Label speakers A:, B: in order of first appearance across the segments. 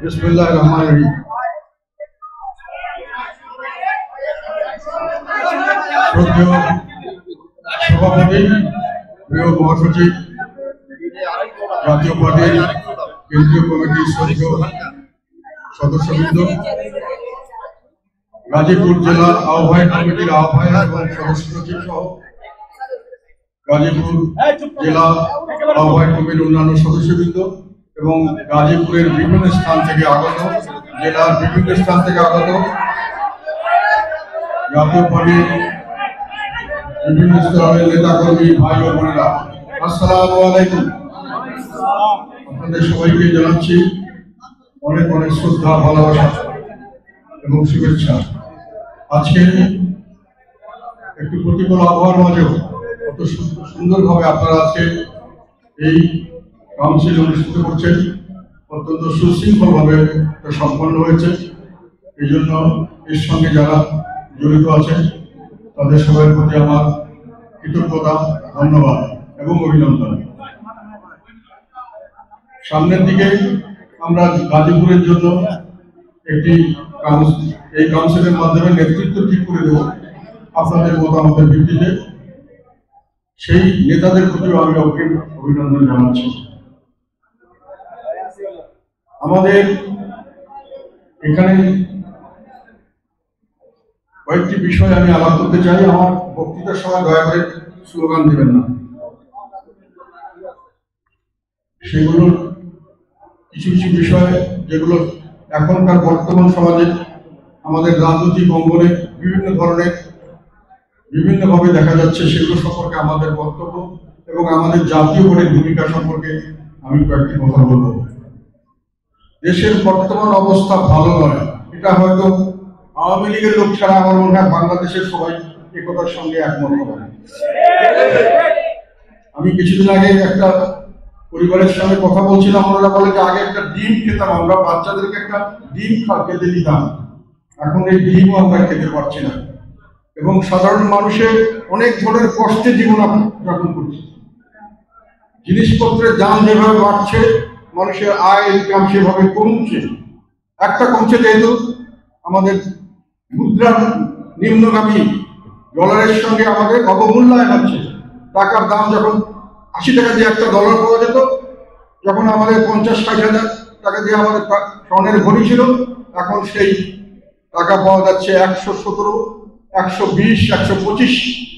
A: বিসমিল্লাহির রহমানির রহিম। শ্রদ্ধেয় সভাপতি, প্রিয় মহাসচিব, জাতীয় পার্টির কেন্দ্রীয় কমিটির শ্রদ্ধেয় সদস্যবৃন্দ, গাজীপুর জেলা আহ্বায়ক কমিটির আহ্বায়ক এবং সদস্য সচিব সহ গাজীপুর জেলা আহ্বায়ক কমিটির অন্যান্য সদস্যবৃন্দ এবং গাজীপুরের বিভিন্ন স্থান থেকে আগত, জেলার বিভিন্ন স্থান থেকে আগত জাতীয় পার্টির বিভিন্ন স্তরের নেতাকর্মী ভাই ও বোনেরা, আসসালামু আলাইকুম। আপনাদের সবাইকে জানাচ্ছি অনেক অনেক শ্রদ্ধা, ভালোবাসা এবং শুভেচ্ছা। আজকে একটু প্রতিকূল আবহাওয়ার মাঝেও কত সুন্দরভাবে আপনারা আজকে এই কাউন্সিল অনুষ্ঠিত করছেন, অত্যন্ত সুশৃঙ্খলভাবে সম্পন্ন হয়েছে। এই জন্য এর সঙ্গে যারা জড়িত আছেন তাদের সবার প্রতি আমার কৃতজ্ঞতা, ধন্যবাদ এবং অভিনন্দন। সামনের দিকে আমরা গাজীপুরের জন্য একটি এই কাউন্সিলের মাধ্যমে নেতৃত্ব ঠিক করে দেব আপনাদের মতামতের ভিত্তিতে। সেই নেতাদের প্রতিও আমি অভিনন্দন জানাচ্ছি। আমাদের এখানে কয়েকটি বিষয় আমি আলাপ করতে চাই। আমার বক্তৃতার সময় দয়া করে স্লোগান দেবেন না। সেগুলোর কিছু কিছু বিষয় যেগুলো এখনকার বর্তমান সমাজে আমাদের রাজনৈতিক অঙ্গনে বিভিন্নভাবে দেখা যাচ্ছে, সেগুলো সম্পর্কে আমাদের বক্তব্য এবং আমাদের জাতীয় বোর্ডের ভূমিকা সম্পর্কে আমি কয়েকটি কথা বলব। দেশের বর্তমান অবস্থা ভালো নয়, এটা হয়তো আওয়ামী লীগের লোক ছাড়া আমার মনে হয় বাংলাদেশের সবাই একতার সঙ্গে একমত হবে। আমি কিছুদিন আগে একটা পরিবারের সঙ্গে কথা বলছিলাম, ওনারা বলে যে আগে একটা ডিম খেতাম আমরা, বাচ্চাদেরকে একটা ডিম খেতে দিতাম, এখন এই ডিমও আমরা খেতে পারছি না এবং সাধারণ মানুষের অনেক ধরনের কষ্টে জীবন যাপন করছে। জিনিসপত্রের দাম যেভাবে বাড়ছে, মানুষের আয় ইনকাম সেভাবে কমছে। একটা কমছে যেহেতু আমাদের মুদ্রার নিম্নগামী ডলারের সঙ্গে আমাদের অবমূল্যায়ন হচ্ছে। টাকার দাম যখন 80 টাকা দিয়ে একটা ডলার পাওয়া যেত, যখন আমাদের 50-60 হাজার টাকা দিয়ে আমাদের স্বর্ণের ঘড়ি ছিল, এখন সেই টাকা পাওয়া যাচ্ছে 117, 120, 125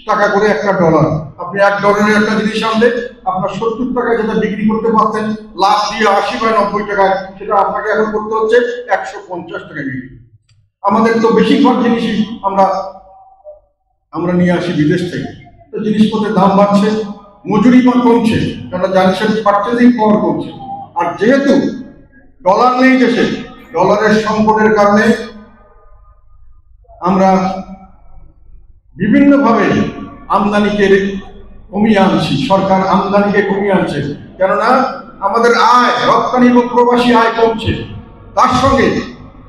A: টাকা করে একটা ডলার। আপনি $1 একটা জিনিস আনলে আপনার 70 টাকায় যেটা বিক্রি করতে পারতেন লাভ দিয়ে 80 বা 90 টাকায়, সেটা আপনাকে এখন করতে হচ্ছে 150 টাকায় বিক্রি। আমাদের তো বেশিরভাগ জিনিসই আমরা নিয়ে আসি বিদেশ থেকে, তো জিনিসপত্রের দাম বাড়ছে, মজুরি কমছে, কারণ জানিসের পার্চেজিং পাওয়ার কমছে। আর যেহেতু ডলার নেই দেশে, ডলারের সংকটের কারণে আমরা বিভিন্নভাবে আমদানিকে কমিয়ে আনছি, সরকার আমদানিকে কমিয়ে আনছে, কেননা আমাদের আয়, রপ্তানি এবং প্রবাসী আয় কমছে। তার সঙ্গে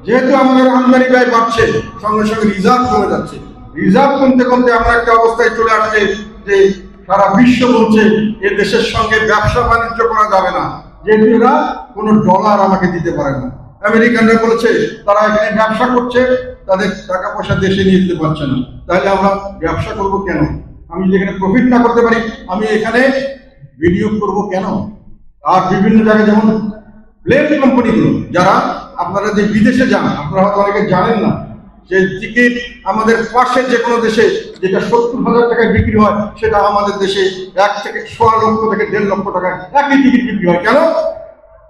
A: যেহেতু আমাদের আমদানি ব্যয় বাড়ছে, সঙ্গে সঙ্গে রিজার্ভ কমে যাচ্ছে। রিজার্ভ কমতে কমতে আমরা একটা অবস্থায় চলে আসছে যে সারা বিশ্ব বলছে এ দেশের সঙ্গে ব্যবসা বাণিজ্য করা যাবে না, যেহেতু এরা কোনো ডলার আমাকে দিতে পারে না। আমেরিকানরা বলেছে তারা এখানে ব্যবসা করছে, তাদের টাকা পয়সা দেশে নিয়ে যেতে পারছে না, তাহলে আমরা ব্যবসা করব কেন? আমি যেখানে প্রফিট না করতে পারি আমি এখানে বিনিয়োগ করব কেন? আর বিভিন্ন জায়গায় যেমন প্লেন কোম্পানিগুলো, যারা আপনারা যে বিদেশে যান, আপনারা হয়তো অনেকে জানেন না যে টিকিট আমাদের পাশে যে কোনো দেশে যেটা 70,000 টাকায় বিক্রি হয়, সেটা আমাদের দেশে 1 থেকে 1.25 লক্ষ থেকে 1.5 লক্ষ টাকায় একই টিকিট বিক্রি হয়। কেন?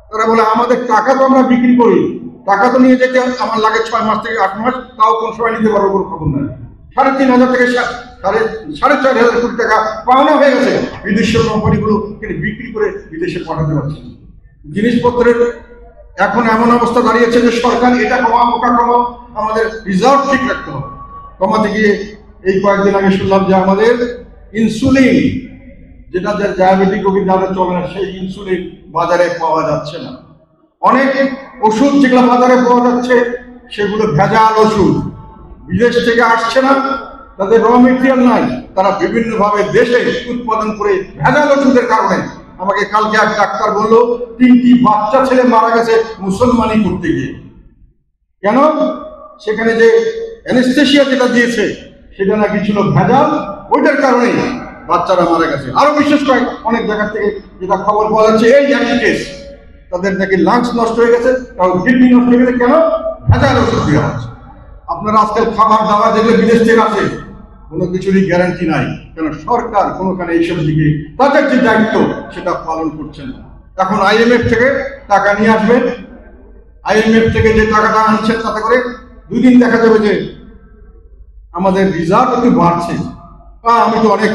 A: তারা বলে আমাদের টাকা তো আমরা বিক্রি করি, টাকা তো নিয়ে যেতে আমার লাগে 6 মাস থেকে 8 মাস, তাও কোন সময় নিতে পারবো কোনো খবর নাই। 3,500 থেকে 4,500 কোটি টাকা পাওনা হয়ে গেছে, বিদেশি কোম্পানিগুলো বিক্রি করে বিদেশে পাঠাতে পারছে। জিনিসপত্রের এখন এমন অবস্থা দাঁড়িয়েছে যে সরকার এটা কমাও ওটা কমাও, আমাদের রিজার্ভ ঠিক রাখতে হবে। কমাতে গিয়ে এই কয়েকদিন আগে শুনলাম যে আমাদের ইনসুলিন, যেটা ডায়াবেটিক রোগী যাদের চলে না, সেই ইনসুলিন বাজারে পাওয়া যাচ্ছে না। অনেক ওষুধ যেগুলো বাজারে পাওয়া যাচ্ছে সেগুলো ভেজাল ওষুধ, বিদেশ থেকে আসছে না, তাদের র মেটেরিয়াল নাই, তারা বিভিন্নভাবে দেশে উৎপাদন করে ভেজাল ওষুধের কারণে আমাকে কালকে এক ডাক্তার বললো 3টি বাচ্চা ছেলে মারা গেছে মুসলমানি করতে গিয়ে। কেন? সেখানে যে অ্যানেস্থেসিয়া যেটা দিয়েছে সেটা নাকি ছিল ভেজাল, ওইটার কারণে বাচ্চারা মারা গেছে। আরো বিশেষ করে অনেক জায়গা থেকে যেটা খবর পাওয়া যাচ্ছে এই একই কেস, তাদের নাকি লাংস নষ্ট হয়ে গেছে, কারণ কিডনি নষ্ট হয়ে গেছে। কেন? ভেজাল ওষুধ দেওয়া হচ্ছে। আপনারা আজকাল খাবার দাবার যেগুলো বিদেশ থেকে আসে কোনো কিছুরই গ্যারান্টি নাই, কেন সরকার কোনোখানে এইসব দিকে তাদের যে দায়িত্ব সেটা পালন করছেন না। এখন IMF থেকে টাকা নিয়ে আসবেন, IMF থেকে যে টাকাটা আনছেন তাতে করে 2 দিন দেখা যাবে যে আমাদের রিজার্ভ একটু বাড়ছে, আমি তো অনেক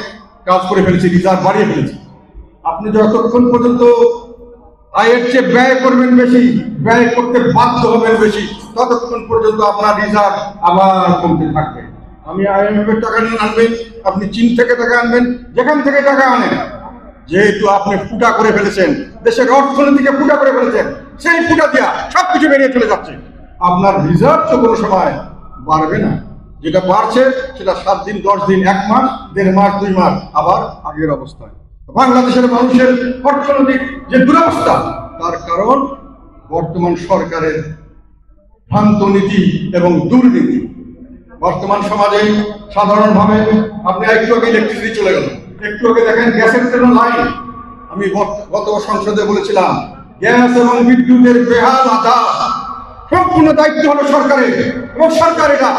A: কাজ করে ফেলেছি, রিজার্ভ বাড়িয়ে ফেলেছি। আপনি যতক্ষণ পর্যন্ত আয়ের চেয়ে ব্যয় করবেন বেশি, ব্যয় করতে বাধ্য হবেন বেশি, ততক্ষণ পর্যন্ত আপনার রিজার্ভ আবার কমতে থাকবে। আমি IMF এর টাকা নিয়ে আনবেন, আপনি চীন থেকে টাকা আনবেন, যেখান থেকে টাকা আনেন, যেহেতু আপনি ফুটা করে ফেলেছেন, দেশের অর্থনীতিকে ফুটা করে ফেলেছেন, সেই ফুটা দিয়া সবকিছু বেরিয়ে চলে যাচ্ছে। আপনার রিজার্ভ তো কোনো সময় বাড়বে না, যেটা বাড়ছে সেটা 7 দিন 10 দিন 1 মাস 1.5 মাস 2 মাস আবার আগের অবস্থায়। বাংলাদেশের মানুষের অর্থনৈতিক যে দুরবস্থা তার কারণ বর্তমান সরকারের ভ্রান্ত নীতি এবং দুর্নীতি। বর্তমান সমাজে সাধারণভাবে আপনি একটু আগে ইলেকট্রিসিটি চলে গেল, একটু আগে দেখেন গ্যাসের জন্য লাইন। আমি গত সংসদে বলেছিলাম গ্যাস এবং বিদ্যুতের বেহাল আদা সম্পূর্ণ দায়িত্ব হলো সরকারের, এবং সরকার এটা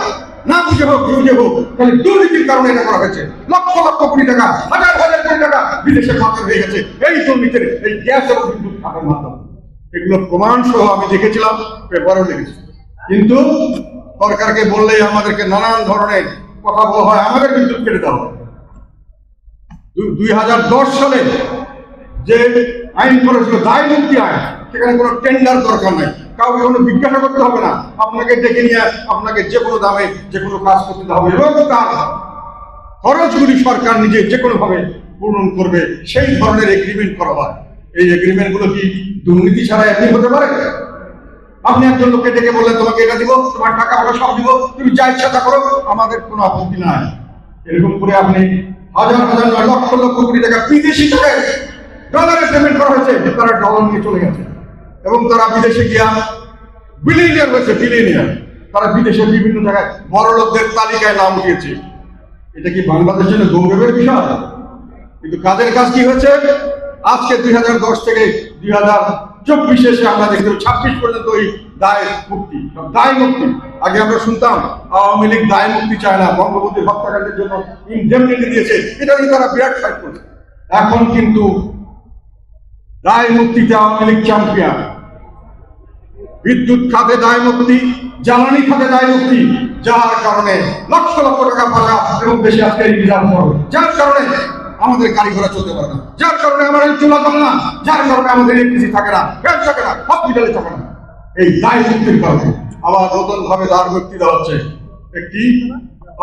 A: না বুঝে হোক বুঝে হোক তাহলে দুর্নীতির কারণে এটা করা হয়েছে। লক্ষ লক্ষ কোটি টাকা, হাজার হাজার কোটি টাকা বিদেশে পাচার হয়ে গেছে এই দুর্নীতির, এই গ্যাস এবং বিদ্যুৎ খাতের মাধ্যমে। এগুলো প্রমাণ সহ আমি দেখেছিলাম, পেপারও লিখেছি। কিন্তু সরকারকে বললেই আমাদেরকে নানান ধরনের কথা বলা হয়, আমাদের বিদ্যুৎ কেটে দেওয়া হয়। 2010 সালে যে আইন করেছিল দায় মুক্তি আইন, সেখানে কোনো টেন্ডার দরকার নাই, কাউকে কোনো জিজ্ঞাসা করতে হবে না, আপনাকে ডেকে নিয়ে আপনাকে যে কোনো দামে যে কোনো কাজ করতে হবে, এবং তার খরচগুলি সরকার নিজে যে কোনো ভাবে পূরণ করবে, সেই ধরনের এগ্রিমেন্ট করা হয়। এই এগ্রিমেন্ট গুলো কি দুর্নীতি ছাড়া এমনি হতে পারে? আপনি একজন লোককে ডেকে বললেন তোমাকে এটা দিব, তোমার টাকা পয়সা সব দিব, তুমি যা ইচ্ছা তা করো, আমাদের কোনো আপত্তি নাই। এরকম করে আপনি হাজার হাজার লক্ষ লক্ষ কোটি টাকা বিদেশি টাকায় ডলারে পেমেন্ট করা হয়েছে, তারা ডলার নিয়ে চলে গেছে এবং তারা বিদেশে গিয়া বিলিয়নিয়ার হয়েছে, বিলিয়নিয়ার। তারা বিদেশে বিভিন্ন জায়গায় বড় লোকদের তালিকায় নাম উঠিয়েছে। এটা কি বাংলাদেশের জন্য গৌরবের বিষয়? কিন্তু কাজের কাজ কি হয়েছে? আজকে 2010 থেকে 2024 এসে আমরা দেখতে 26 পর্যন্ত ওই দায় মুক্তি, দায় মুক্তি। আগে আমরা শুনতাম আওয়ামী লীগ দায় মুক্তি চায় না, বঙ্গবন্ধু হত্যাকাণ্ডের জন্য ইনডেমনিটি দিয়েছে, এটা নিয়ে তারা বিরাট ফাইট করছে। এখন কিন্তু দায় মুক্তিতে আওয়ামী লীগ চ্যাম্পিয়ন। বিদ্যুৎ খাতে দায় মুক্তি, জ্বালানি খাতে দায় মুক্তি, যার কারণে লক্ষ লক্ষ টাকা পাওয়া এবং দেশে আজকে রিজার্ভ হবে, যার কারণে আমাদের গাড়ি ঘোড়া চলতে পারে না, যার কারণে আমাদের চুলা চলে না, যার কারণে আমাদের ইলেকট্রিসিটি থাকে না, গ্যাস থাকে না, হসপিটালে থাকে না। এই দায় মুক্তির কারণে আবার নতুন ভাবে দায় মুক্তি দেওয়া হচ্ছে। একটি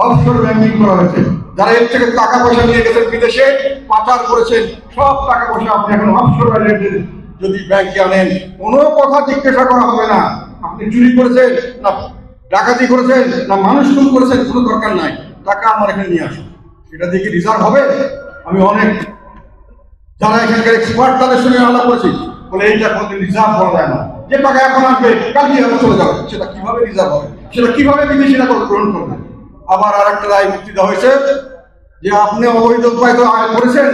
A: অফশোর ব্যাংকিং করা হয়েছে, যারা এর থেকে টাকা পয়সা নিয়ে গেছেন বিদেশে, পাচার করেছেন, সব টাকা পয়সা আপনি এখন অফশোর যদি ব্যাংকে আনেন, কোনো কথা জিজ্ঞাসা করা হবে না আপনি চুরি করেছেন না ডাকাতি করেছেন না মানুষ খুন করেছেন, কোনো দরকার নাই, টাকা আমার এখানে নিয়ে আসুন। এটা দিয়ে কি রিজার্ভ হবে? আমি অনেক যারা এখানকার এক্সপার্ট তাদের সঙ্গে আলাপ করেছি, বলে এইটা কোনদিন রিজার্ভ করা যায় না, যে টাকা এখন আসবে কালকে আবার চলে যাবে, সেটা কিভাবে রিজার্ভ হবে, সেটা কিভাবে বিদেশিরা গ্রহণ করবে? আবার আর একটা রায় মুক্তি দেওয়া হয়েছে যে আপনি অবৈধ উপায় আয় করেছেন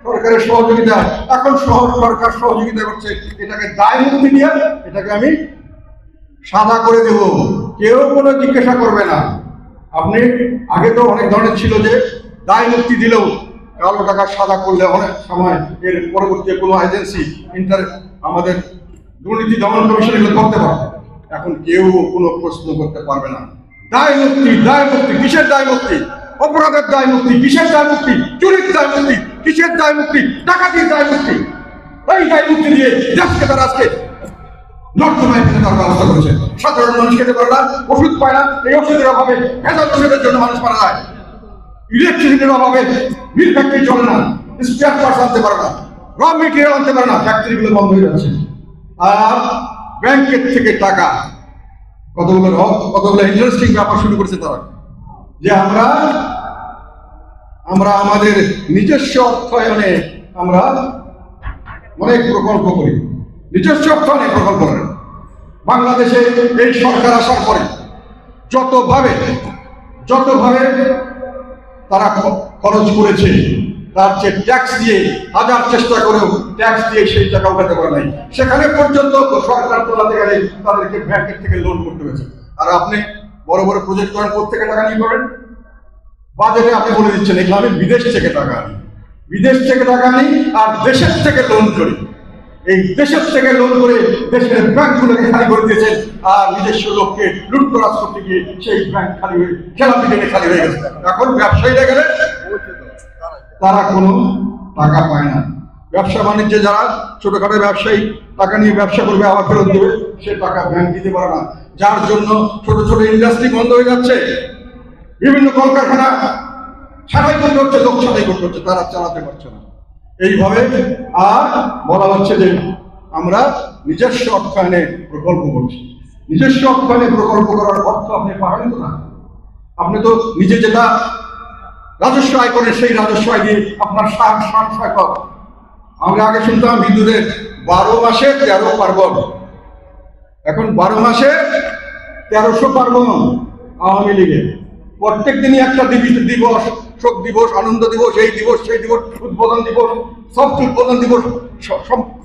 A: সরকারের সহযোগিতা, এখন সরকার সহযোগিতা করছে, এটাকে দায় মুক্তি দিয়ে এটাকে আমি সাদা করে দেব, কেউ কোনো জিজ্ঞাসা করবে না। আপনি আগে তো অনেক ধরনের ছিল যে দায় মুক্তি দিলেও কালো টাকা সাদা করলে অনেক সময় এর পরবর্তী কোনো এজেন্সি আমাদের দুর্নীতি দমন কমিশন এগুলো করতে পারবে, এখন কেউ কোনো প্রশ্ন করতে পারবে না। দায় মুক্তি, দায় মুক্তি, কিসের দায় মুক্তি? অপরাধের দায় মুক্তি, কিসের দায় মুক্তি? চুরির দায় মুক্তি, কিসের দায় মুক্তি? ডাকাতির দায় মুক্তি। এই দায় মুক্তি দিয়ে দেশকে তারা আজকে নর্দমায় ফেলে দেওয়ার ব্যবস্থা করেছে। সাধারণ মানুষ খেতে পারে না, ওষুধ পায় না, এই ওষুধের অভাবে ভেজাল ওষুধের জন্য মানুষ মারা যায়, ইলেকট্রিসিটির অভাবে মিল ফ্যাক্টরি চলে না, স্পেয়ার পার্টস আনতে পারে না, র মেটেরিয়াল আনতে পারে না, ফ্যাক্টরিগুলো বন্ধ হয়ে যাচ্ছে। আর ব্যাংকের থেকে টাকা কতগুলো ইন্টারেস্টিং ব্যাপার শুরু করেছে তারা, যে আমরা আমাদের নিজস্ব অর্থায়নে আমরা অনেক প্রকল্প করি, নিজস্ব অর্থায়নে প্রকল্প করেন। বাংলাদেশে এই সরকার আসার পরে যতভাবে তারা খরচ করেছে, তার যে ট্যাক্স দিয়ে হাজার চেষ্টা করেও ট্যাক্স দিয়ে সেই টাকা উঠাতে পারে নাই। সেখানে পর্যন্ত সরকার চালাতে গেলে তাদেরকে ব্যাংকের থেকে লোন করতে হয়েছে। আর আপনি বড় বড় প্রজেক্ট করেন, কোথেকে টাকা নিয়ে করেন? বাজেটে আপনি বলে দিচ্ছেন এগুলো আমি বিদেশ থেকে টাকা আনি, বিদেশ থেকে টাকা আনি আর দেশের থেকে লোন করি। এই দেশের থেকে লোন করে দেশের ব্যাংকগুলোকে খালি করে দিয়েছেন, আর নিজস্ব লোককে লুটতরাজ করতে গিয়ে সেই ব্যাংক খালি হয়ে খেলাপি টেনে খালি হয়ে গেছে। এখন ব্যবসায়ীরা গেলে তারা কোনো টাকা পায় না। ব্যবসা বাণিজ্যে যারা ছোটখাটো ব্যবসায়ী টাকা নিয়ে ব্যবসা করবে আবার ফেরত দেবে, সে টাকা ব্যাংক দিতে পারে না, যার জন্য ছোট ছোট ইন্ডাস্ট্রি বন্ধ হয়ে যাচ্ছে। বিভিন্ন কলকারখানা ছাঁটাই করতে হচ্ছে, লোক ছাঁটাই করতে হচ্ছে, তারা চালাতে পারছে না। এইভাবে আর বলা হচ্ছে যে আমরা নিজস্ব অর্থায়নে প্রকল্প করছি। নিজস্ব অর্থায়নে প্রকল্প করার অর্থ আপনি পাবেন তো না। আপনি তো নিজে যেটা রাজস্ব আয় করেন সেই রাজস্ব আয় দিয়ে আপনার সংসার করেন। আমরা আগে শুনতাম বিদ্যুতের 12 মাসে 13 পার্বণ, এখন 12 মাসে 1300 পার্বণ। আওয়ামী লীগের প্রত্যেক দিনই একটা দিবস, শোক দিবস, আনন্দ দিবস, এই দিবস সেই দিবস, উদ্বোধন দিবস, সব উদ্বোধন দিবস,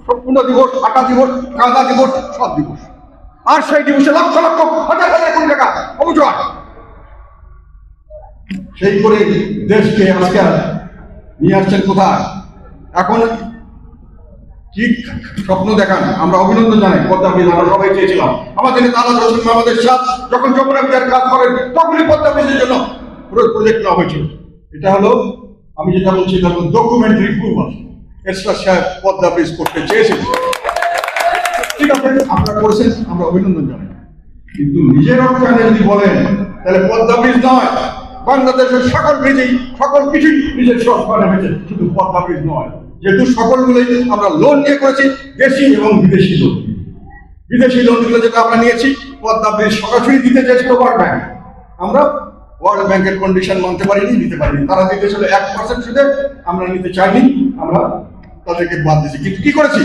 A: সম্পূর্ণ দিবস, আটা দিবস, কাঁদা দিবস, সব দিবস। আর সেই দিবসে লক্ষ লক্ষ হাজার হাজার কোটি টাকা অপচয়। সেই করে দেশকে আজকে নিয়ে আসছেন কোথায়? এখন কি স্বপ্ন দেখান? আমরা অভিনন্দন জানাই, পদ্মা ব্রিজ আমরা সবাই চেয়েছিলাম। আমাদের নেতা আলাদ হোসেন মাহমুদের সাথ যখন যমুনা ব্রিজের কাজ করেন তখনই পদ্মা ব্রিজের জন্য প্রজেক্ট নেওয়া হয়েছিল। এটা হলো আমি যেটা বলছি, এটা হলো ডকুমেন্টারি প্রুফ আছে। এরশাদ সাহেব পদ্মা ব্রিজ করতে চেয়েছিলেন, ঠিক আছে, আপনারা করেছেন, আমরা অভিনন্দন জানাই। কিন্তু নিজের অর্থায়নে যদি বলেন তাহলে পদ্মা ব্রিজ নয়, বাংলাদেশের সকল ব্রিজেই সকল কিছুই নিজের সরকারে হয়েছে, শুধু পদ্মা ব্রিজ নয়। যেহেতু সকলগুলোই আমরা লোন নিয়ে করেছি, দেশি এবং বিদেশি লোন। বিদেশি লোনগুলো যেটা আমরা নিয়েছি, পদ্মা ব্রিজ সরাসরি দিতে চেয়েছিল ওয়ার্ল্ড ব্যাংক। আমরা ওয়ার্ল্ড ব্যাংকের কন্ডিশন মানতে পারিনি, নিতে পারিনি। তারা দিতে ছিল 1% সুদে, আমরা নিতে চাইনি, আমরা তাদেরকে বাদ দিয়েছি। কিন্তু কি করেছি?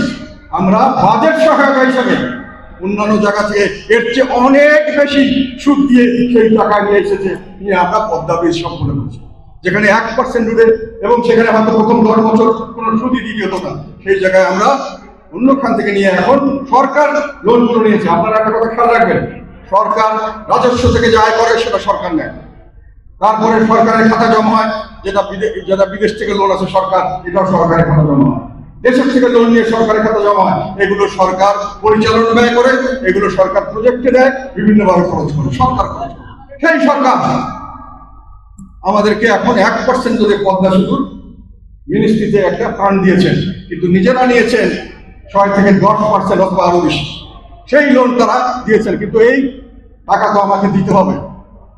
A: আমরা বাজেট সহায়তা হিসাবে অন্যান্য জায়গা থেকে এর চেয়ে অনেক বেশি সুদ দিয়ে সেই টাকা নিয়ে এসেছে, নিয়ে আমরা পদ্মা ব্রিজ সম্পূর্ণ করেছি। যেখানে 1% সুদে এবং সেখানে হয়তো প্রথম 10 বছর কোনো সুদই দিতে হতো না, সেই জায়গায় আমরা অন্যখান থেকে নিয়ে এখন সরকার লোনগুলো নিয়েছে। আপনারা একটা কথা খেয়াল রাখবেন, সরকার রাজস্ব থেকে যা আয় করে সেটা সরকার নেয়, তারপরে সরকারের খাতা জমা হয়। যেটা বিদেশ থেকে লোন আছে সরকার, এটাও সরকারের খাতা জমা হয়। দেশের থেকে লোন নিয়ে সরকারের খাতা জমা হয়, এগুলো সরকার পরিচালনা ব্যয় করে, এগুলো সরকার প্রজেক্টে দেয়, বিভিন্নভাবে খরচ করে, সরকার খরচ করে। সেই সরকার আমাদেরকে এখন 1% যদি পদ্মা সেতুর মিনিস্ট্রিতে একটা ফান্ড দিয়েছেন, কিন্তু নিজেরা নিয়েছেন 6 থেকে 10% অথবা আরো বেশি। সেই লোন তারা দিয়েছেন, কিন্তু এই টাকা তো আমাকে দিতে হবে।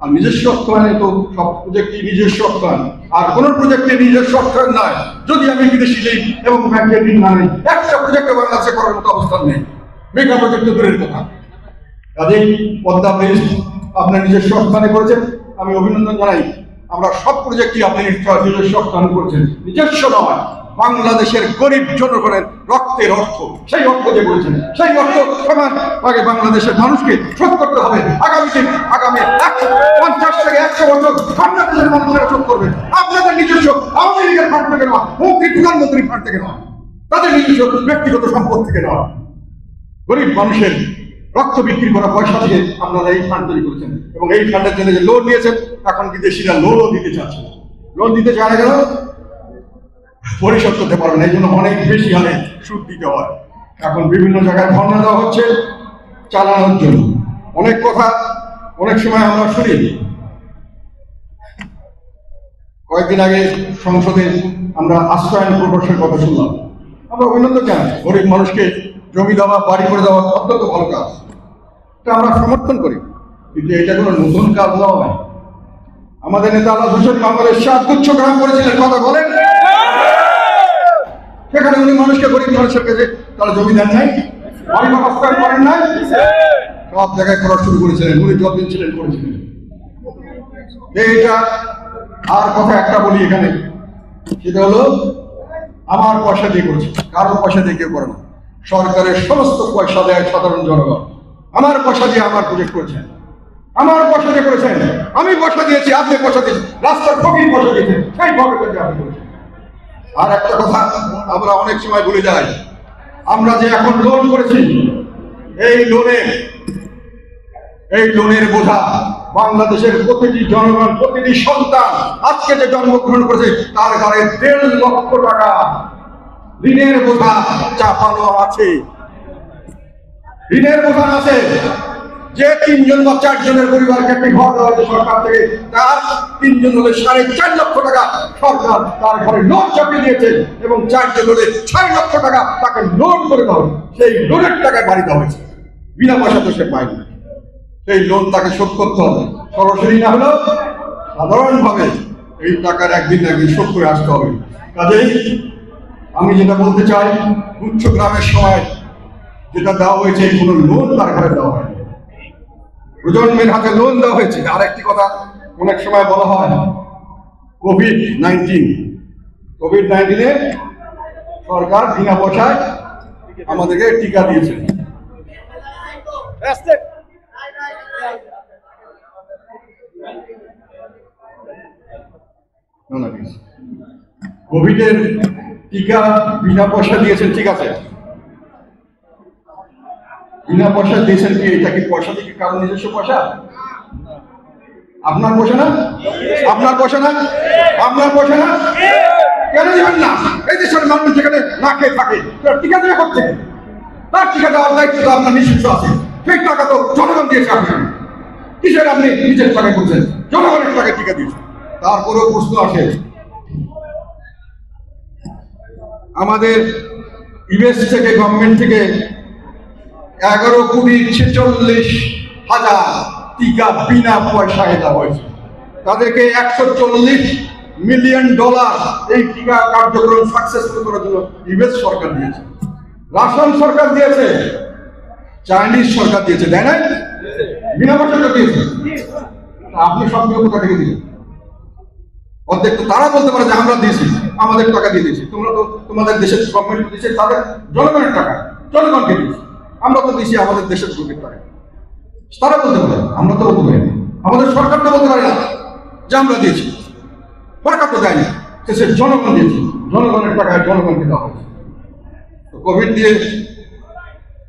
A: আর নিজস্ব অর্থায়নে তো সব প্রজেক্টই নিজস্ব অর্থায়ন, আর কোন প্রজেক্টে নিজস্ব অর্থায়ন নয় যদি আমি বিদেশি ঋণ এবং ব্যাংকের ঋণ না নিই। একটা প্রজেক্টে বাংলাদেশে করার মতো অবস্থান নেই, মেগা প্রজেক্ট দূরের কথা। কাজেই পদ্মা ব্রিজ আপনার নিজস্ব অর্থায়নে করেছেন, আমি অভিনন্দন জানাই। আমরা সব প্রজেক্টই আপনি নিজস্ব অর্থায়ন করেছেন, নিজস্ব নয়, বাংলাদেশের গরিব জনগণের রক্তের অর্থ, সেই অর্থ দিয়ে বলেছেন। সেই অর্থ সমান আগে বাংলাদেশের মানুষকে শোধ করতে হবে। আগামী 50 থেকে 100 বছর বাংলাদেশের মানুষেরা শোধ করবে। আপনাদের নিজস্ব আওয়ামী লীগের ফান্ড থেকে নয়, মন্ত্রী প্রধানমন্ত্রী ফান্ড থেকে নয়, তাদের নিজস্ব ব্যক্তিগত সম্পদ থেকে নয়। গরিব মানুষের রক্ত বিক্রি করা পয়সা থেকে আপনারা এই ফান্ড তৈরি করেছেন, এবং এই ফান্ডের জন্য যে লোন নিয়েছেন, এখন বিদেশিরা লোনও দিতে চাচ্ছে। লোন দিতে চায় না কেন? পরিশোধ করতে পারবে না, এই জন্য অনেক বেশি হারে সুদ দিতে হয়। এখন বিভিন্ন জায়গায় ধর্ণা দেওয়া হচ্ছে চালানোর জন্য। অনেক কথা অনেক সময় আমরা শুনি। কয়েকদিন আগে সংসদে আমরা আশ্রয়ন প্রকল্পের কথা শুনলাম। আমরা অভিনন্দন জানাই, গরিব মানুষকে জমি দেওয়া, বাড়ি করে দেওয়া অত্যন্ত ভালো কাজ, এটা আমরা সমর্থন করি। কিন্তু এটা কোনো নতুন কাজ নয়। আমাদের নেতা আলাদ হোসেন মাহমুদের সাথ গুচ্ছ গ্রহণ করেছিলেন, কথা বলেন। সেখানে উনি মানুষকে, গরিব মানুষের কাছে তারা জমি দেন নাই, বাড়ি বাস্তবায়ন করেন নাই, সব জায়গায় করা শুরু করেছিলেন। উনি যতদিন ছিলেন করেছিলেন। এইটা আর কথা একটা বলি এখানে, সেটা হলো আমার পয়সা দিয়ে করেছে, কারো পয়সা দিয়ে কেউ করে না। সরকারের সমস্ত পয়সা দেয় সাধারণ জনগণ। আমার পয়সা দিয়ে আমার প্রজেক্ট করেছেন, আমার পয়সা দিয়ে করেছেন, আমি পয়সা দিয়েছি, আপনি পয়সা দিয়েছেন, রাস্তার ফকির পয়সা দিয়েছেন, সেই পকেটে দিয়ে আপনি করেছেন। আর একটা কথা আমরা অনেক সময় ভুলে যাই, আমরা যে এখন লোন করেছি, এই লোনের বোঝা বাংলাদেশের প্রতিটি জনগণ, প্রতিটি সন্তান আজকে যে জন্মগ্রহণ করেছে তার ঘরে 1.5 লক্ষ টাকা ঋণের বোঝা চাপানো আছে। ঋণের বোঝা আছে। যে 3 জন বা 4 জনের পরিবারকে একটি ঘর দেওয়া হয়েছে সরকার থেকে, তার 3 জন হলে 4.5 লক্ষ টাকা সরকার তার ঘরে লোন চাপিয়ে দিয়েছে, এবং 4 জন হলে 6 লক্ষ টাকা তাকে লোন করে দেওয়া হবে। সেই লোনের টাকায় বাড়ি দেওয়া হয়েছে, বিনা পয়সা তো সে পায়নি। সেই লোন তাকে শোধ করতে হবে, সরাসরি না হলেও সাধারণভাবে এই টাকার একদিন শোধ করে আসতে হবে। কাজেই আমি যেটা বলতে চাই, গুচ্ছ গ্রামের সময় যেটা দেওয়া হয়েছে কোনো লোন তার ঘরে দেওয়া হয়নি, প্রজন্মের হাতে লোন দেওয়া হয়েছে। আর একটি কথা অনেক সময় বলা হয়, কোভিড-19 সরকার বিনা পয়সায় আমাদেরকে টিকা দিয়েছে। কোভিডের টিকা বিনা পয়সা দিয়েছেন, ঠিক আছে, বিনা পয়সা দিয়েছেন। কি এটা কি পয়সা থেকে কারণ নিজস্ব পয়সা? আপনার পয়সা না? আপনার পয়সা না? আপনার পয়সা না? কেন দিবেন না? এই দেশের মানুষ যেখানে না খেয়ে থাকে টিকা দেওয়া করছে, তার টিকা দেওয়ার দায়িত্ব তো আপনার নিজস্ব আছে। সেই টাকা তো জনগণ দিয়েছে। আপনার কিসের আপনি নিজের টাকা করছেন? জনগণের টাকায় টিকা দিয়েছেন। তারপরেও প্রশ্ন আসে, আমাদের ইউএস থেকে, গভর্নমেন্ট থেকে 11,46,000 টিকা বিনা পয়সায় দেওয়া হয়েছে। তাদেরকে $140 মিলিয়ন এই টিকা কার্যক্রম সাকসেসফুল করার জন্য ইউএস সরকার দিয়েছে, রাশিয়ান সরকার দিয়েছে, চাইনিজ সরকার দিয়েছে, তাই না? বিনা পয়সা দিয়েছে। আপনি সবগুলো কোথা থেকে দিলেন? অর্ধেক তো তারা বলতে পারে যে আমরা দিয়েছি, আমাদের টাকা দিয়ে দিয়েছি। তোমরা তো তোমাদের দেশের গভর্নমেন্ট দিয়েছে তাদের জনগণের টাকা, জনগণকে দিয়েছি। আমরা তো দিয়েছি আমাদের দেশের লোকের টাকা। তারা বলতে পারে, আমরা তো বলতে পারি না। আমাদের সরকার তো বলতে পারে না যে আমরা দিয়েছি, সরকার তো দেয়নি, দেশের জনগণ দিয়েছি, জনগণের টাকায় জনগণকে দেওয়া হয়েছে। কোভিড দিয়ে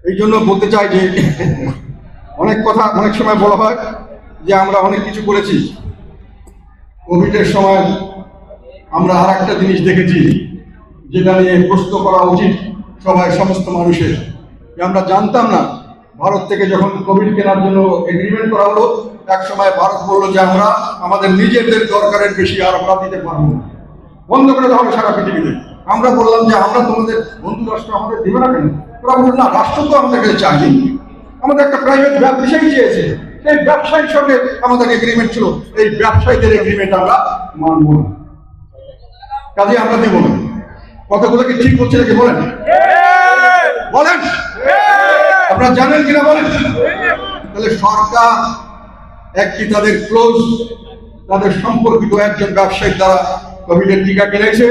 A: এই জন্য বলতে চাই যে অনেক কথা অনেক সময় বলা হয় যে আমরা অনেক কিছু করেছি। কোভিডের সময় আমরা আর একটা জিনিস দেখেছি যেটা নিয়ে প্রশ্ন করা উচিত সবাই, সমস্ত মানুষের, যে আমরা জানতাম না। ভারত থেকে যখন কোভিড কেনার জন্য এগ্রিমেন্ট করা হলো, এক সময় ভারত বললো যে আমরা আমাদের নিজেদের দরকারের বেশি আর আমরা দিতে পারবো না, বন্ধ করে দেওয়া হবে সারা পৃথিবীতে। আমরা বললাম যে আমরা তোমাদের বন্ধু রাষ্ট্র, আমাদের দেবে না কেন? ওরা বলল না, রাষ্ট্র তো আমাদের কাছে চাইনি, আমাদের একটা প্রাইভেট ব্যবসায়ী চেয়েছে, সেই ব্যবসায়ীর সঙ্গে আমাদের এগ্রিমেন্ট ছিল, এই ব্যবসায়ীদের এগ্রিমেন্ট আমরা মানব না, কাজে আমরা দেব না। কথাগুলো কি ঠিক হচ্ছে নাকি বলেন? বলেন, আপনারা জানেন কিনা বলেন? তাহলে সরকার একটি তাদের ক্লোজ, তাদের সম্পর্কিত একজন ব্যবসায়ীর দ্বারা কোভিডের টিকা কিনেছে,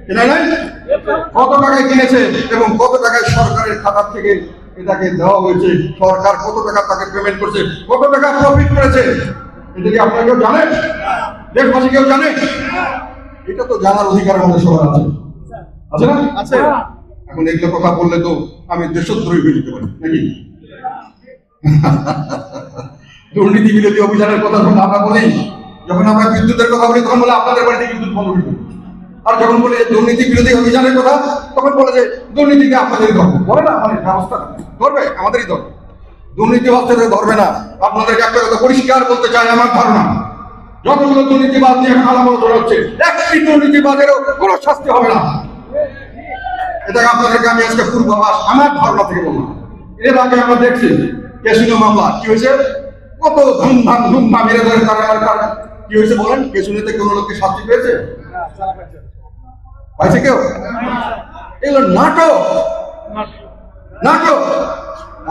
A: কিনা নাই? কত টাকায় কিনেছে এবং কত টাকায় সরকারের খাতা থেকে এটাকে দেওয়া হয়েছে, সরকার কত টাকা তাকে পেমেন্ট করছে, কত টাকা প্রফিট করেছে, এটা কি আপনারা কেউ জানেন? দেশবাসী কেউ জানে? এটা তো জানার অধিকার আমাদের সবার আছে, আছে না? আছে। এখন এগুলো কথা বললে তো আমি দেশদ্রোহী হয়ে যেতে পারি নাকি? দুর্নীতি বিরোধী অভিযানের কথা যখন আমরা বলি, যখন আমরা বিদ্যুতের কথা বলি তখন বলে আপনাদের বাড়িতে বিদ্যুৎ বন্ধ করে দেবো, আর যখন বলে দুর্নীতি বিরোধী অভিযানের কথা তখন বলে যে দুর্নীতিকে আপনাদেরই ধরবে। বলে না, মানে ব্যবস্থা ধরবে, আমাদেরই ধরবে, দুর্নীতি বাচ্চাদের ধরবে না। আপনাদেরকে একটা কথা পরিষ্কার বলতে চাই, আমার ধারণা যতগুলো দুর্নীতিবাদ নিয়ে আলোচনা হচ্ছে, একটি দুর্নীতিবাদেরও কোনো শাস্তি হবে না। এটাকে আপনাদেরকে আমি আজকে পূর্বাভাস আমার ধারণা থেকে বললাম। এর আগে আমরা দেখছি ক্যাসিনো মামলা কি হয়েছে, কত ধুমধাম এর ধরে তারা কি হয়েছে বলেন? ক্যাসিনোতে কোনো লোককে শাস্তি পেয়েছে? পাইছে কেউ? এগুলো নাটক, নাটক।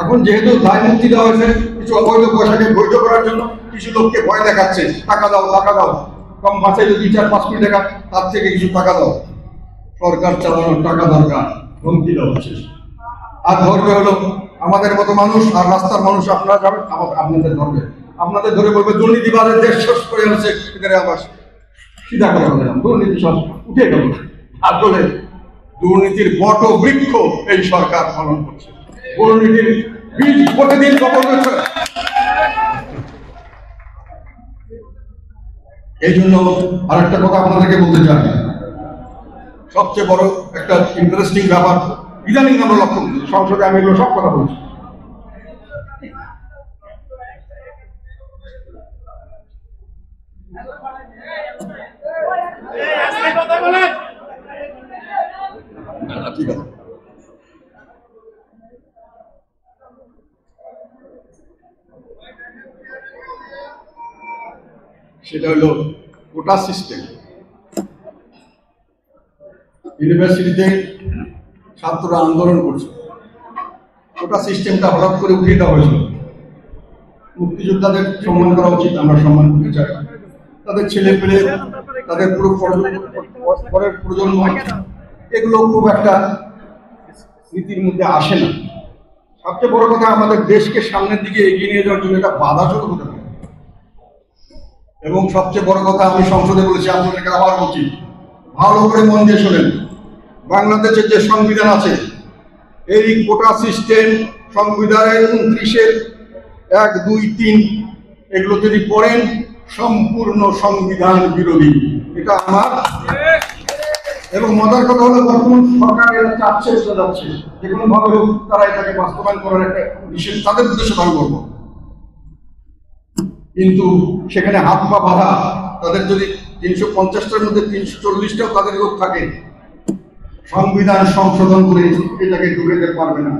A: এখন যেহেতু দায় মুক্তি দেওয়া হয়েছে, কিছু অবৈধ পয়সাকে বৈধ করার জন্য কিছু লোককে ভয় দেখাচ্ছে, টাকা দাও, টাকা দাও, কম মাসে যদি 4-5 কোটি টাকা, তার থেকে কিছু টাকা দাও। সরকার চালানোর টাকা দরকার, হুমকি দেওয়া হচ্ছে। আর ধরবে হলো আমাদের মতো মানুষ, আর রাস্তার মানুষ আপনারা যাবেন, আপনাদের ধরবে, আপনাদের ধরে বলবে দুর্নীতিবাদের দেশ শেষ করে হচ্ছে, এখানে আবার সিধা করে হবে, দুর্নীতি সব উঠে গেল। আসলে দুর্নীতির বট বৃক্ষ এই সরকার পালন করছে, দুর্নীতির বীজ প্রতিদিন বপন করছে। এই জন্য আর একটা কথা আপনাদেরকে বলতে চাই, সবচেয়ে বড় একটা ইন্টারেস্টিং ব্যাপার ইদানিং আমরা লক্ষ্য করছি, সংসদে আমি এগুলো সব কথা বলছি। ঠিক আছে, সেটা হলো কোটা সিস্টেম। ইউনিভার্সিটিতে ছাত্ররা আন্দোলন করছে, কোটা সিস্টেমটা হঠাৎ করে উঠিয়ে দেওয়া হয়েছিল। মুক্তিযোদ্ধাদের সম্মান করা উচিত, আমরা সম্মান করতে চাই। তাদের ছেলে পেলে, তাদের পুরো পরের প্রজন্ম, এগুলো খুব একটা নীতির মধ্যে আসে না। সবচেয়ে বড় কথা, আমাদের দেশকে সামনের দিকে এগিয়ে নিয়ে যাওয়ার জন্য এটা বাধা শুরু হতে পারে। এবং সবচেয়ে বড় কথা, আমি সংসদে বলেছি, আপনাদেরকে আবার বলছি, ভালো করে মন দিয়ে শোনেন। বাংলাদেশের যে সংবিধান আছে, এই কোটা সিস্টেম সংবিধানের 29-এর 1, 2, 3 এগুলো যদি পড়েন, সম্পূর্ণ সংবিধান বিরোধী। এটা আমার, এবং মজার কথা হলো বর্তমান সরকার এটা চাচ্ছে, যাচ্ছে যে কোনো ভাবে হোক তারা এটাকে বাস্তবায়ন করার একটা বিশেষ তাদের উদ্দেশ্যে দান করবো। কিন্তু সেখানে হাত পা বাঁধা, তাদের যদি 350টার মধ্যে 340টাও তাদের লোক থাকে, সংবিধান সংশোধন করে এটাকে ঢুকে যেতে পারবে না।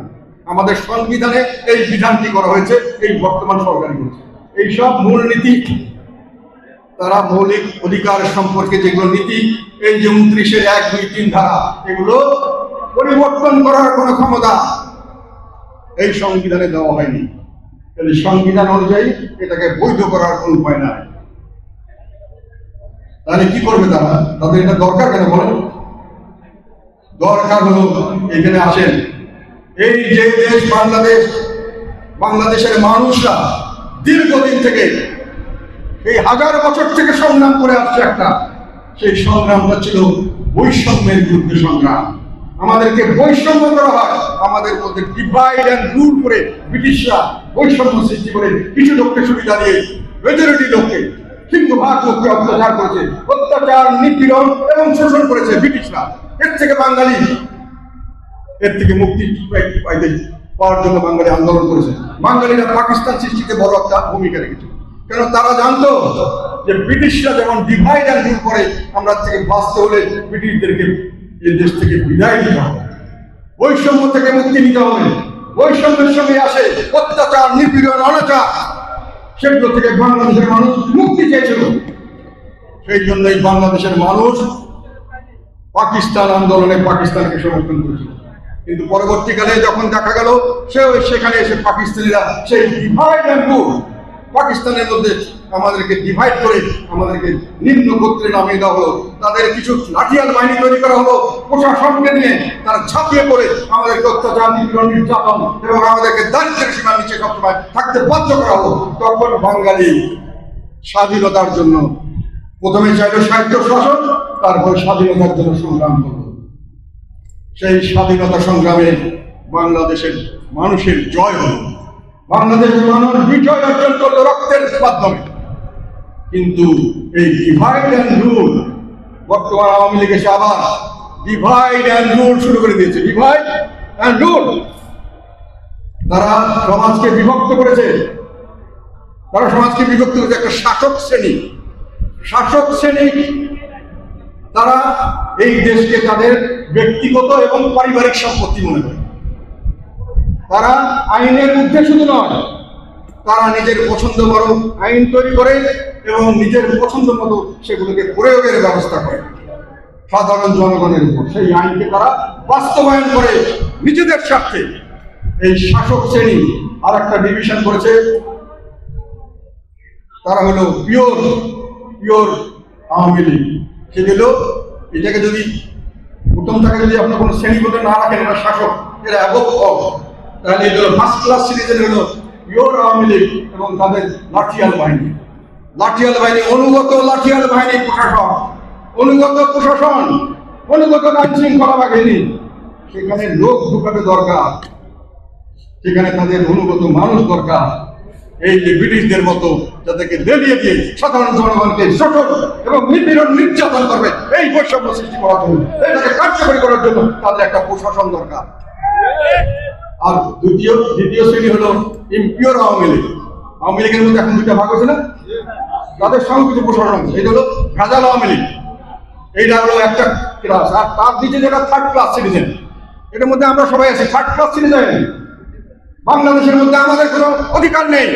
A: আমাদের সংবিধানে এই বিধানটি করা হয়েছে, এই বর্তমান সরকারই করেছে। এইসব মূলনীতি, তারা মৌলিক অধিকার সম্পর্কে যেগুলো নীতি, এই যে 29-এর 1, 2, 3 ধারা, এগুলো পরিবর্তন করার কোনো ক্ষমতা এই সংবিধানে দেওয়া হয়নি। সংবিধান অনুযায়ী এটাকে বৈধ করার কোনো উপায় নাই। তাহলে কি করবে তারা? তাদের এটা দরকার কেন বলেন? দরকার হলো, এখানে আসেন, এই যে দেশ বাংলাদেশ, বাংলাদেশের মানুষরা দীর্ঘদিন থেকে, এই 1000 বছর থেকে সংগ্রাম করে আসছে একটা, সেই সংগ্রামটা ছিল বৈষম্যের বিরুদ্ধে সংগ্রাম। আমাদেরকে বৈষম্য করা হয়, আমাদের মধ্যে ডিভাইড অ্যান্ড রুল করে ব্রিটিশরা বৈষম্য সৃষ্টি করে কিছু লোককে সুবিধা দিয়ে মেজরিটি লোককে, সিংহভাগ লোককে অত্যাচার করেছে, অত্যাচার, নিপীড়ন এবং শোষণ করেছে ব্রিটিশরা। এর থেকে বাঙালি, এর থেকে মুক্তি পাইতে পাওয়ার জন্য বাঙালি আন্দোলন করেছে। বাঙালিরা পাকিস্তান সৃষ্টিতে বড় একটা ভূমিকা রেখেছে, কেন তারা জানতো যে ব্রিটিশরা যেমন ডিভাইড অ্যান্ড রুল করে, আমরা থেকে বাঁচতে হলে ব্রিটিশদেরকে এই দেশ থেকে বিদায় দিতে হবে, বৈষম্য থেকে মুক্তি নিতে হবে। বৈষম্যের সঙ্গে আসে অত্যাচার, নিপীড়ন, অনাচার, সেগুলো থেকে বাংলাদেশের মানুষ মুক্তি চেয়েছিল। সেই জন্যই বাংলাদেশের মানুষ পাকিস্তান আন্দোলনে পাকিস্তানকে সমর্থন করেছিল। কিন্তু পরবর্তীকালে যখন দেখা গেল সেখানে এসে পাকিস্তানিরা সেই ডিভাইড অ্যান্ড রুল, পাকিস্তানের মধ্যে আমাদেরকে ডিভাইড করে আমাদেরকে নিম্ন গোত্রে নামিয়ে দেওয়া হলো। তাদের কিছু লাঠিয়াল বাহিনী তৈরি করা হলো, প্রশাসনকে নিয়ে তারা ঝাঁপিয়ে পড়ে আমাদেরকে অত্যাচার, নিপীড়ন, নির্যাতন এবং আমাদেরকে দারিদ্র্যের সীমার নিচে সবসময় থাকতে বাধ্য করা হলো। তখন বাঙালি স্বাধীনতার জন্য প্রথমে চাইল সাহিত্য শাসন, তারপর স্বাধীনতার জন্য সংগ্রাম করল। সেই স্বাধীনতা সংগ্রামে বাংলাদেশের মানুষের জয় হল, বাংলাদেশের মানুষ বিজয় অর্জন করলো রক্তের মাধ্যমে। কিন্তু এই ডিভাইড অ্যান্ড রুল, বর্তমান আওয়ামী লীগ এসে আবার ডিভাইড অ্যান্ড রুল শুরু করে দিয়েছে। ডিভাইড অ্যান্ড রুল, তারা সমাজকে বিভক্ত করেছে। তারা সমাজকে বিভক্ত করেছে একটা শাসক শ্রেণী, তারা এই দেশকে তাদের ব্যক্তিগত এবং পারিবারিক সম্পত্তি মনে করে। তারা আইনের ঊর্ধ্বে শুধু নয়, তারা নিজের পছন্দ মতো আইন তৈরি করে এবং নিজের পছন্দ মতো সেগুলোকে প্রয়োগের ব্যবস্থা করে সাধারণ জনগণের উপর। সেই আইনকে তারা বাস্তবায়ন করে নিজেদের স্বার্থে। এই শাসক শ্রেণী আর একটা ডিভিশন করেছে, তারা হলো পিওর আওয়ামী লীগ। সেগুলো এটাকে যদি প্রথম থেকে যদি আপনার কোনো শ্রেণীবোধে না রাখেন, এটা শাসক, এরা অ্যাবভ অল, তাহলে এগুলো ফার্স্ট ক্লাস সিটিজেন হলো পিওর আওয়ামী লীগ এবং তাদের লাঠিয়াল বাহিনী। লাঠিয়াল বাহিনী, অনুগত লাঠিয়াল বাহিনী, প্রশাসন, অনুগত প্রশাসন, অনুগত আইন শৃঙ্খলা বাহিনী। সেখানে লোক ঢুকাতে দরকার, সেখানে তাদের অনুগত মানুষ দরকার। এই যে ব্রিটিশদের মতো যাদেরকে লেলিয়ে দিয়ে সাধারণ জনগণকে শোষণ এবং নিপীড়ন নির্যাতন করবে, এই বৈষম্য সৃষ্টি করার জন্য, এটাকে কার্যকরী করার জন্য তাদের একটা প্রশাসন দরকার। আর দ্বিতীয় শ্রেণী হলো ইমপিওর আওয়ামী লীগ। আওয়ামী লীগের মধ্যে এখন দুইটা ভাগ হচ্ছে না, তাদের সংস্কৃতি প্রশাসন, এটা হলো ভেজাল আওয়ামী লীগ। এইটা হলো একটা ক্লাস। আর তার নিচে যেটা থার্ড ক্লাস সিটিজেন, এটার মধ্যে আমরা সবাই আছি থার্ড ক্লাস সিটিজেন। বাংলাদেশের মধ্যে আমাদের কোনো অধিকার নেই,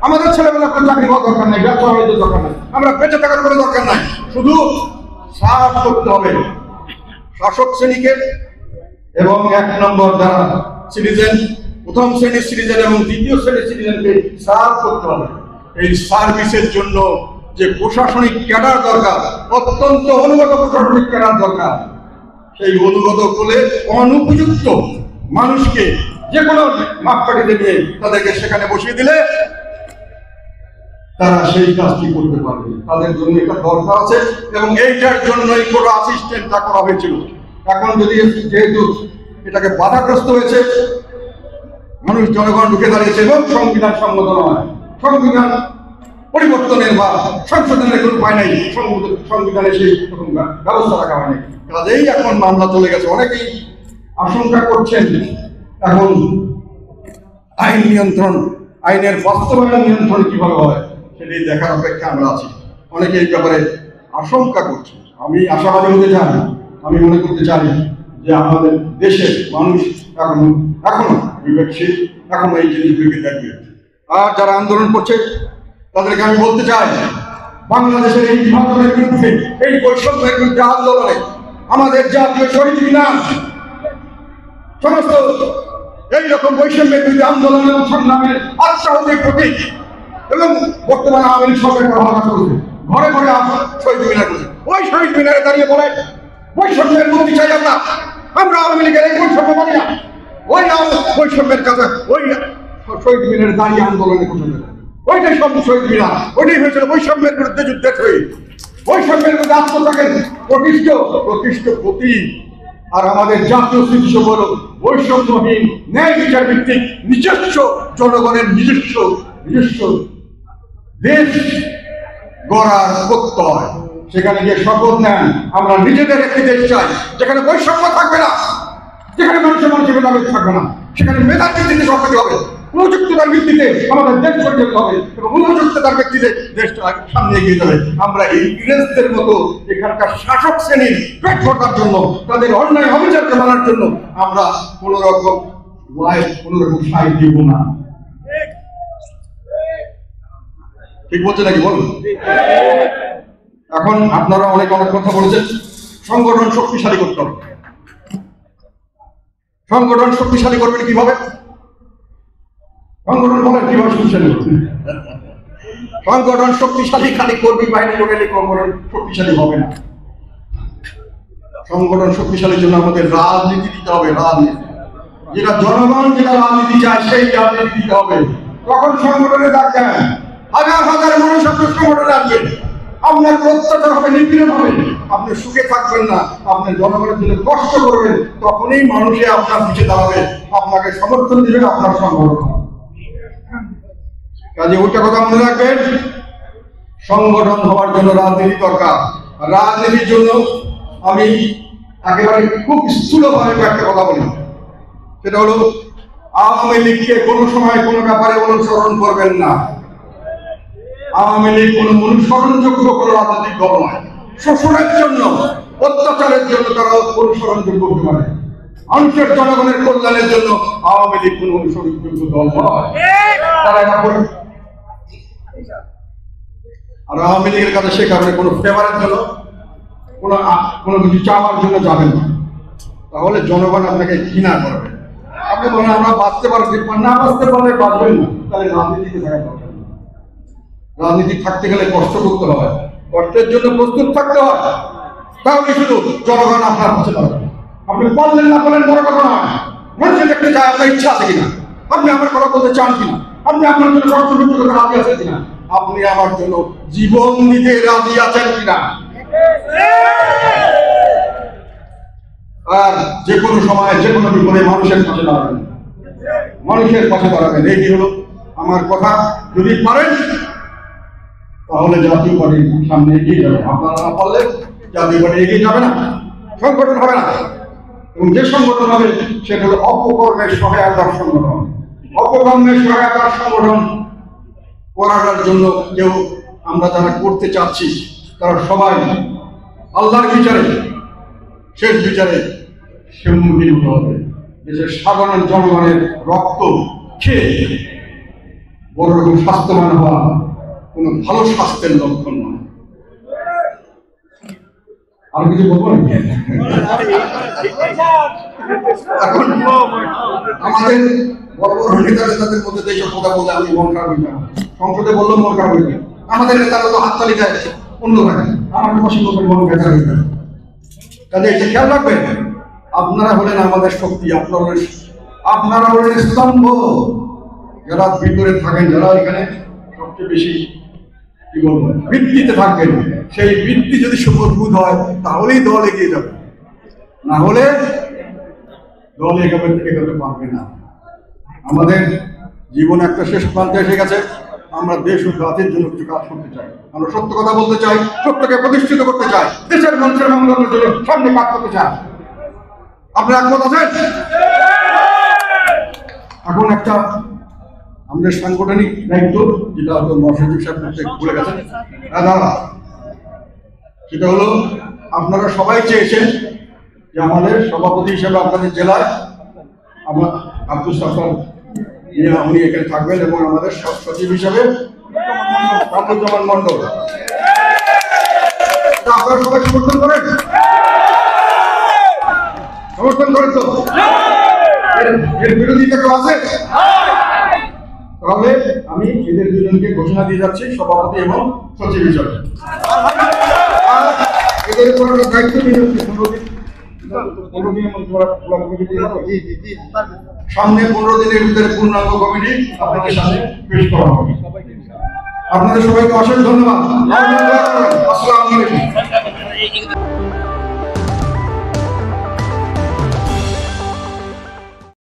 A: আমাদের ছেলেমেয়ের কোনো চাকরি হওয়ার দরকার নেই, ব্যবসা বাণিজ্যের দরকার নেই, আমরা বেঁচে থাকার কোনো দরকার নাই। শুধু সাফ করতে হবে শাসক শ্রেণীকে এবং 1 নম্বর যারা সিটিজেন, প্রথম শ্রেণীর সিটিজেন এবং দ্বিতীয় শ্রেণীর সিটিজেনকে সার্ভ করতে হবে। এই সার্ভিসের জন্য যে প্রশাসনিক ক্যাডার দরকার, অত্যন্ত অনুগত প্রশাসনিক ক্যাডার দরকার। সেই অনুগত বলে অনুপযুক্ত মানুষকে যে কোনো মাপকাঠিতে নিয়ে তাদেরকে সেখানে বসিয়ে দিলে তারা সেই কাজটি করতে পারবে। তাদের জন্য এটা দরকার আছে এবং এইটার জন্যই কোনো অ্যাসিস্ট্যান্ট করা হয়েছিল। এখন যদি যেহেতু এটাকে বাধাগ্রস্ত হয়েছে, মানুষ জনগণ ঢুকে দাঁড়িয়েছে এবং সংবিধান সম্মত নয়, সংবিধান পরিবর্তনের বা সংশোধনের কোনো উপায় নাই, সংবিধানে সেই রকম ব্যবস্থা রাখা হয়নি। কাজেই এখন মামলা চলে গেছে। অনেকেই আশঙ্কা করছেন এখন আইন নিয়ন্ত্রণ, আইনের বাস্তবায়ন নিয়ন্ত্রণ কিভাবে হয় সেটি দেখার অপেক্ষা আমরা আছি। অনেকে এই ব্যাপারে আশঙ্কা করছে। আমি আশাবাদী হতে চাই, আমি মনে করতে চাই যে আমাদের দেশের মানুষ এখনো বিবেকশীল, এখনো এই জিনিসগুলিকে দেখবে। আর যারা আন্দোলন করছে তাদেরকে আমি বলতে চাই, বাংলাদেশের এই বিভাজনের বিরুদ্ধে, এই বৈষম্যের বিরুদ্ধে আন্দোলনে আমাদের জাতীয় শহীদ মিনার সমস্ত এইরকম বৈষম্যের বিরুদ্ধে আন্দোলন এবং সংগ্রামের আত্মাহতির প্রতীক। এবং বর্তমানে আওয়ামী লীগ সরকার ব্যবহার করছে, ঘরে ঘরে শহীদ মিনার করছে। ওই শহীদ মিনারে দাঁড়িয়ে বলে বৈষম্যের মুক্তি চাই আমরা, আমরা আওয়ামী লীগের এই বৈষম্য মানি না। ওই বৈষম্যের কাছে ওই শহীদ মিনারে দাঁড়িয়ে আন্দোলনে করছে, ওইটাই সব শহীদ মিনার, ওইটাই হয়েছিল বৈষম্যের বিরুদ্ধে যুদ্ধের শহীদ, বৈষম্যের বিরুদ্ধে আত্মত্যাগের প্রতিষ্ঠিত প্রতীক। আর আমাদের জাতীয় স্মৃতিসৌধ হল বৈষম্যহীন, ন্যায় বিচার ভিত্তিক, নিজস্ব জনগণের নিজস্ব দেশ গড়ার প্রত্যয়। সেখানে গিয়ে শপথ নেন, আমরা নিজেদের একটি দেশ চাই যেখানে বৈষম্য থাকবে না, যেখানে মানুষের ভেদাভেদ থাকবে না, সেখানে মেধার ভিত্তিতে সরকারি হবে, উপযুক্ততার ভিত্তিতে আমাদের দেশ পরিচালিত হবে এবং উপযুক্ততার ভিত্তিতে দেশটা সামনে এগিয়ে যাবে। আমরা ইংরেজদের মতো এখানকার শাসক শ্রেণীর পেট ভরার জন্য, তাদের অন্যায় অবিচারকে মানার জন্য আমরা কোনো রকম সাই দিব না। ঠিক বলছে নাকি বলুন? এখন আপনারা অনেক কথা বলেছেন, সংগঠন শক্তিশালী করতে হবে। সংগঠন শক্তিশালী করবেন কিভাবে? সংগঠন বলেন কিভাবে শক্তিশালী করবেন? সংগঠন শক্তিশালী খালি কর্মী বাহিনী লোকেলে সংগঠন শক্তিশালী হবে না। সংগঠন শক্তিশালীর জন্য আমাদের রাজনীতি দিতে হবে। রাজনীতি যেটা জনগণ যেটা রাজনীতি চায় সেই রাজনীতি দিতে হবে। তখন সংগঠনে ডাকবেন, হাজার হাজার মানুষ আপনার সংগঠনে আসবেন, আপনার অত্যাচার হবে, নিপীড়ন হবে, আপনি সুখে থাকবেন না, আপনি জনগণের জন্য কষ্ট করবেন, তখনই মানুষে আপনার পিছিয়ে দাঁড়াবে, আপনাকে সমর্থন দিবেন আপনার সংগঠন। কাজে ওইটা কথা মনে রাখবেন, সংগঠন হওয়ার জন্য রাজনীতি দরকার। রাজনীতির জন্য আমি একেবারে খুব স্থূলভাবে একটা কথা বলি, সেটা হলো আওয়ামী লীগকে কোনো সময় কোনো ব্যাপারে অনুসরণ করবেন না। আওয়ামী লীগ কোনো অনুসরণযোগ্য কোনো রাজনৈতিক দল নয়। শোষণের জন্য, অত্যাচারের জন্য তারা অনুসরণযোগ্য হতে পারে, মানুষের জনগণের কল্যাণের জন্য আওয়ামী লীগ কোনো অনুসরণযোগ্য দল নয়। তারা এটা করে। আর আওয়ামী লীগের কাছে সে কারণে কোনো ফেভারের জন্য, কোনো কিছু চাওয়ার জন্য যাবেন না, তাহলে জনগণ আপনাকে ঘৃণা করবে। আপনি বলেন আমরা বাঁচতে পারছি, না বাঁচতে পারলে বাঁচবেন না, তাহলে রাজনীতিতে থাকা দরকার। রাজনীতি থাকতে গেলে কষ্ট করতে হয়, কষ্টের জন্য প্রস্তুত থাকতে হয়, তাহলে শুধু জনগণ আপনার পাশে দাঁড়াবে। আপনি বললেন না বলেন বড় কথা নয়, মানুষে দেখতে চায় আপনার ইচ্ছা আছে কিনা, আপনি আমার কথা বলতে চান কিনা, আপনি আপনার জন্য কষ্ট করতে রাজি আছেন কিনা, আপনি আমার জন্য জীবন দিতে রাজি আছেন কিনা। আর যে কোনো সময় যে কোনো বিপদে মানুষের পাশে দাঁড়াবেন, মানুষের পাশে দাঁড়াবেন, এই হলো আমার কথা। যদি পারেন তাহলে জাতীয় পার্টির সামনে এগিয়ে যাবে, আপনারা না পারলে জাতীয় পার্টি এগিয়ে যাবে না, সংগঠন হবে না। এবং যে সংগঠন হবে সেটা হলো অপকর্মের সহায়তার সংগঠন। অপকর্মের সহায়তার সংগঠন করার জন্য কেউ আমরা যারা করতে চাচ্ছি তারা সবাই আল্লাহর বিচারে, শেষ বিচারে সম্মুখীন হতে হবে। দেশের সাধারণ জনগণের রক্ত খেয়ে বড় রকম স্বাস্থ্যবান হওয়া কোনো ভালো স্বাস্থ্যের লক্ষণ নয়। আর কিছু বলবো না। এখন আমাদের বড় বড় নেতাদের মধ্যে এইসব কথা বলে আমি মন খারাপ হই না, সংসদে বললেও মন খারাপ হই না। আমাদের নেতারা তো হাততালি দেয় অন্য থাকে, আমার পছন্দ করে মন ব্যথা হয়ে যায়। কাজে এটা খেয়াল রাখবেন, আপনারা হলেন আমাদের শক্তি, আপনারা হলেন স্তম্ভ। যারা ভিতরে থাকেন, যারা এখানে সবচেয়ে বেশি কি বলবো ভিত্তিতে থাকবেন, সেই ভিত্তি যদি সুমজবুত হয় তাহলেই দল এগিয়ে যাবে, না হলে দল এগোতে পারবে না। আমাদের জীবন একটা শেষ প্রান্তে এসে গেছে, আমরা দেশ ও জাতির জন্য কিছু কাজ করতে চাই, আমরা সত্য কথা বলতে চাই, সত্যকে প্রতিষ্ঠিত করতে চাই, দেশের মানুষের মঙ্গলের জন্য সামনে কাজ করতে চাই। আপনারা একমত আছেন? এখন একটা আমাদের সাংগঠনিক দায়িত্ব, যেটা হয়তো মহাসচিব সাহেব করতে ভুলে গেছেন, সেটা হলো আপনারা সবাই চেয়েছেন যে আমাদের সভাপতি হিসেবে আপনাদের জেলায় আমার আব্দুল সাফার উনি এখানে থাকবেন, এবং আমাদের সচিব হিসেবে কামরুজ্জামান মন্ডল। আপনারা সবাই সমর্থন করেন? সমর্থন করেন তো? এর বিরোধিতা কেউ আছে? তাহলে আমি এদের দুজনকে ঘোষণা দিয়ে যাচ্ছি সভাপতি এবং সচিব হিসাবে। এদের উপর দায়িত্ব নিয়ে যাচ্ছি সামনে 15 দিনের ভিতরে পূর্ণাঙ্গ কমিটি আপনাদের সামনে পেশ করা হবে। আপনাদের সবাইকে অশেষ ধন্যবাদ। আসসালামু আলাইকুম।